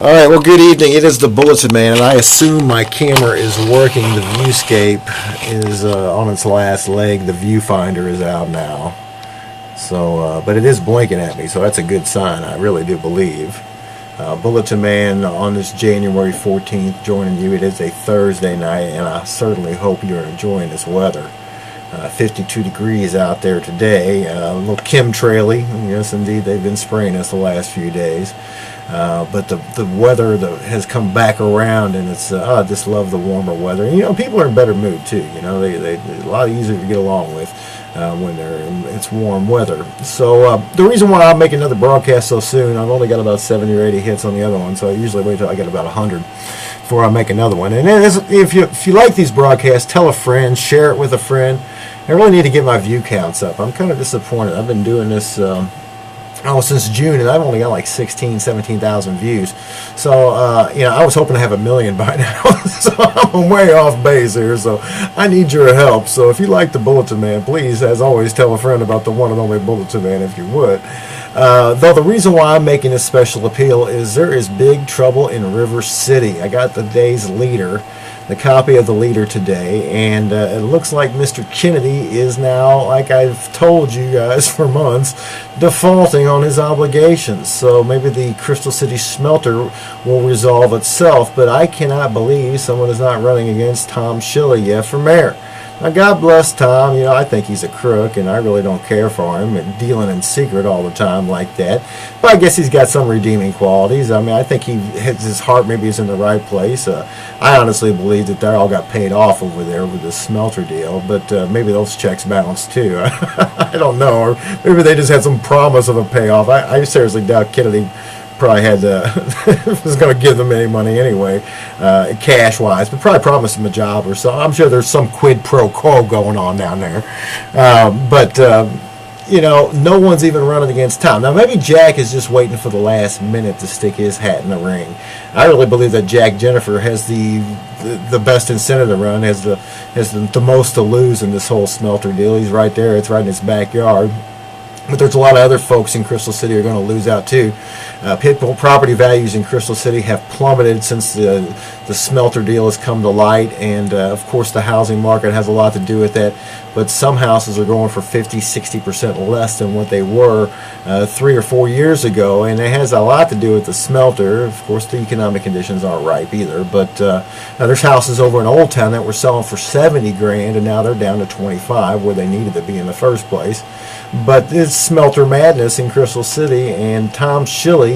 All right, well, good evening. It is the Bulletinman, and I assume my camera is working. The viewscape is on its last leg. The viewfinder is out now. So, but it is blinking at me, so that's a good sign, I really do believe. Bulletinman on this January 14th joining you. It is a Thursday night, and I certainly hope you're enjoying this weather. 52 degrees out there today, a little chemtraily. Yes, indeed, they've been spraying us the last few days. But the weather has come back around, and it's I just love the warmer weather. And, people are in better mood too. They're a lot easier to get along with when it's warm weather. So the reason why I make another broadcast so soon, I've only got about 70 or 80 hits on the other one, so I usually wait till I get about 100 before I make another one. And if you like these broadcasts, tell a friend, share it with a friend. I really need to get my view counts up. I'm kind of disappointed. I've been doing this since June, and I've only got like 17,000 views. So, I was hoping to have 1 million by now. So I'm way off base here. So I need your help. So if you like the Bulletinman, please, as always, tell a friend about the one and only Bulletinman if you would. Though the reason why I'm making this special appeal is there is big trouble in River City. I got the day's leader, the copy of the leader today, and it looks like Mr. Kennedy is now, like I've told you guys for months, defaulting on his obligations. So maybe the Crystal City smelter will resolve itself, but I cannot believe someone is not running against Tom Shilley yet for mayor. Now, God bless Tom. I think he's a crook, and I really don't care for him and dealing in secret all the time like that. But I guess he's got some redeeming qualities. I mean, I think his heart maybe is in the right place. I honestly believe that they all got paid off over there with this smelter deal, but maybe those checks bounce too. I don't know, or maybe they just had some promise of a payoff. I seriously doubt Kennedy probably had was going to give them any money anyway, cash wise, but probably promised them a job or so. I'm sure there's some quid pro quo going on down there, but no one's even running against Tom. Now maybe Jack is just waiting for the last minute to stick his hat in the ring. I really believe that Jack Jennifer has the best incentive to run, has the most to lose in this whole smelter deal. He's right there. It's right in his backyard. But there's a lot of other folks in Crystal City who are going to lose out too. Property values in Crystal City have plummeted since the smelter deal has come to light, and of course the housing market has a lot to do with that. But some houses are going for 50-60% less than what they were 3 or 4 years ago, and it has a lot to do with the smelter. Of course, the economic conditions aren't ripe either. But now there's houses over in Old Town that were selling for 70 grand, and now they're down to 25, where they needed to be in the first place. But it's smelter madness in Crystal City, and Tom Shilley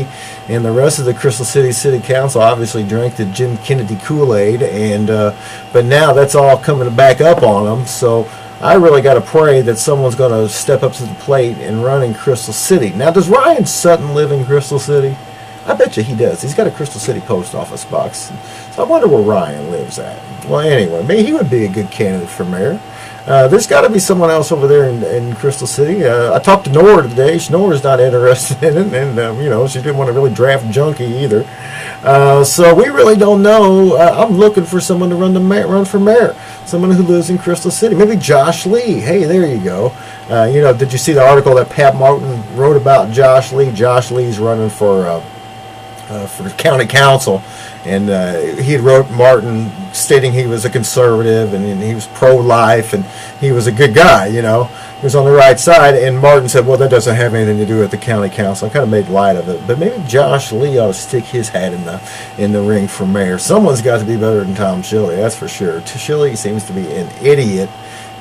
and the rest of the Crystal City City Council obviously drank the Jim Kennedy Kool-Aid, and but now that's all coming back up on them. So I really got to pray that someone's going to step up to the plate and run in Crystal City. Now, does Ryan Sutton live in Crystal City? I bet you he does. He's got a Crystal City post office box. So I wonder where Ryan lives at. Well, anyway, maybe he would be a good candidate for mayor. There's got to be someone else over there in Crystal City. I talked to Nora today. Nora's not interested in it, and she didn't want to really draft junkie either. So we really don't know. I'm looking for someone to run for mayor. Someone who lives in Crystal City. Maybe Josh Lee. Hey, there you go. Did you see the article that Pat Martin wrote about Josh Lee? Josh Lee's running for county council, and he had wrote Martin stating he was a conservative and he was pro-life and he was a good guy, he was on the right side, and Martin said, well, that doesn't have anything to do with the county council. I kind of made light of it, but maybe Josh Lee ought to stick his hat in the ring for mayor. Someone's got to be better than Tom Shilley, that's for sure. Shilley seems to be an idiot,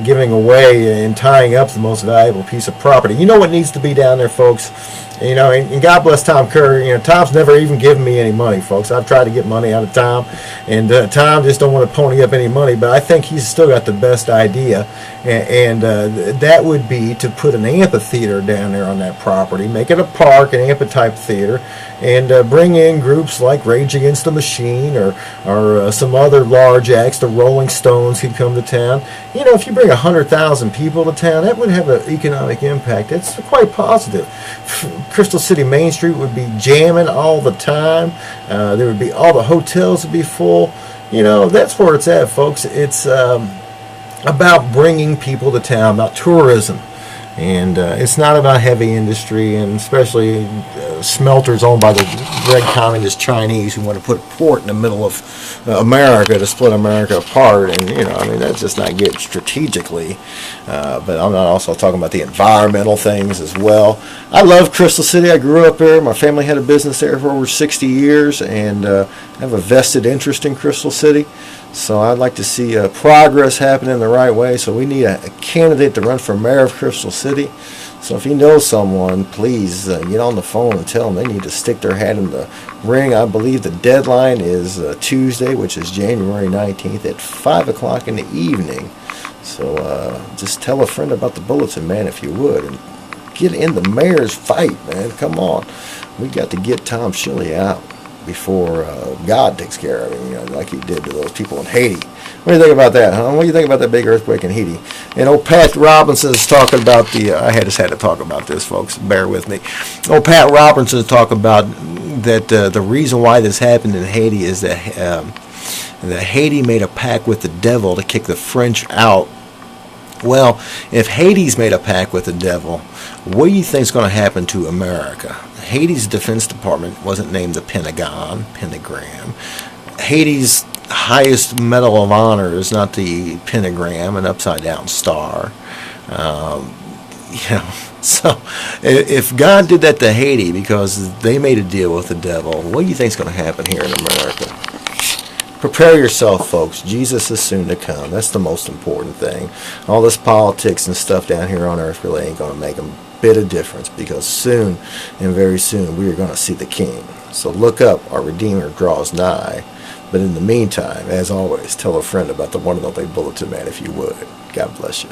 giving away and tying up the most valuable piece of property. You know what needs to be down there, folks? And God bless Tom Kerr. Tom's never even given me any money, folks. I've tried to get money out of Tom, and Tom just don't want to pony up any money, but I think he's still got the best idea, and that would be to put an amphitheater down there on that property, make it a park, an amphitype theater, and bring in groups like Rage Against the Machine or some other large acts. The Rolling Stones could come to town. If you bring 100,000 people to town, that would have an economic impact. It's quite positive. Crystal City Main Street would be jamming all the time. There would be all the hotels would be full. That's where it's at, folks. It's about bringing people to town, about tourism. And it's not about heavy industry, and especially smelters owned by the red communist Chinese who want to put a port in the middle of America to split America apart. And, I mean, that's just not good strategically. But I'm not also talking about the environmental things as well. I love Crystal City. I grew up there. My family had a business there for over 60 years, and I have a vested interest in Crystal City. So I'd like to see progress happen in the right way. So we need a candidate to run for mayor of Crystal City. So if you know someone, please get on the phone and tell them they need to stick their hat in the ring. I believe the deadline is Tuesday, which is January 19th at 5 o'clock in the evening. So just tell a friend about the Bulletinman if you would. And get in the mayor's fight, man. Come on. We got to get Tom Shilley out before God takes care of him, like he did to those people in Haiti. What do you think about that, huh? What do you think about that big earthquake in Haiti? And old Pat Robertson is talking about I just had to talk about this, folks. Bear with me. Old Pat Robertson is talking about that the reason why this happened in Haiti is that Haiti made a pact with the devil to kick the French out. Well, if Haiti's made a pact with the devil, what do you think is going to happen to America? Haiti's Defense Department wasn't named the Pentagon, pentagram. Haiti's highest Medal of Honor is not the pentagram, an upside-down star. So if God did that to Haiti because they made a deal with the devil, what do you think is going to happen here in America? Prepare yourself, folks. Jesus is soon to come. That's the most important thing. All this politics and stuff down here on earth really ain't going to make a bit of difference, because soon and very soon we are going to see the King. So look up, our Redeemer draws nigh. But in the meantime, as always, tell a friend about the one and only Bulletinman if you would. God bless you.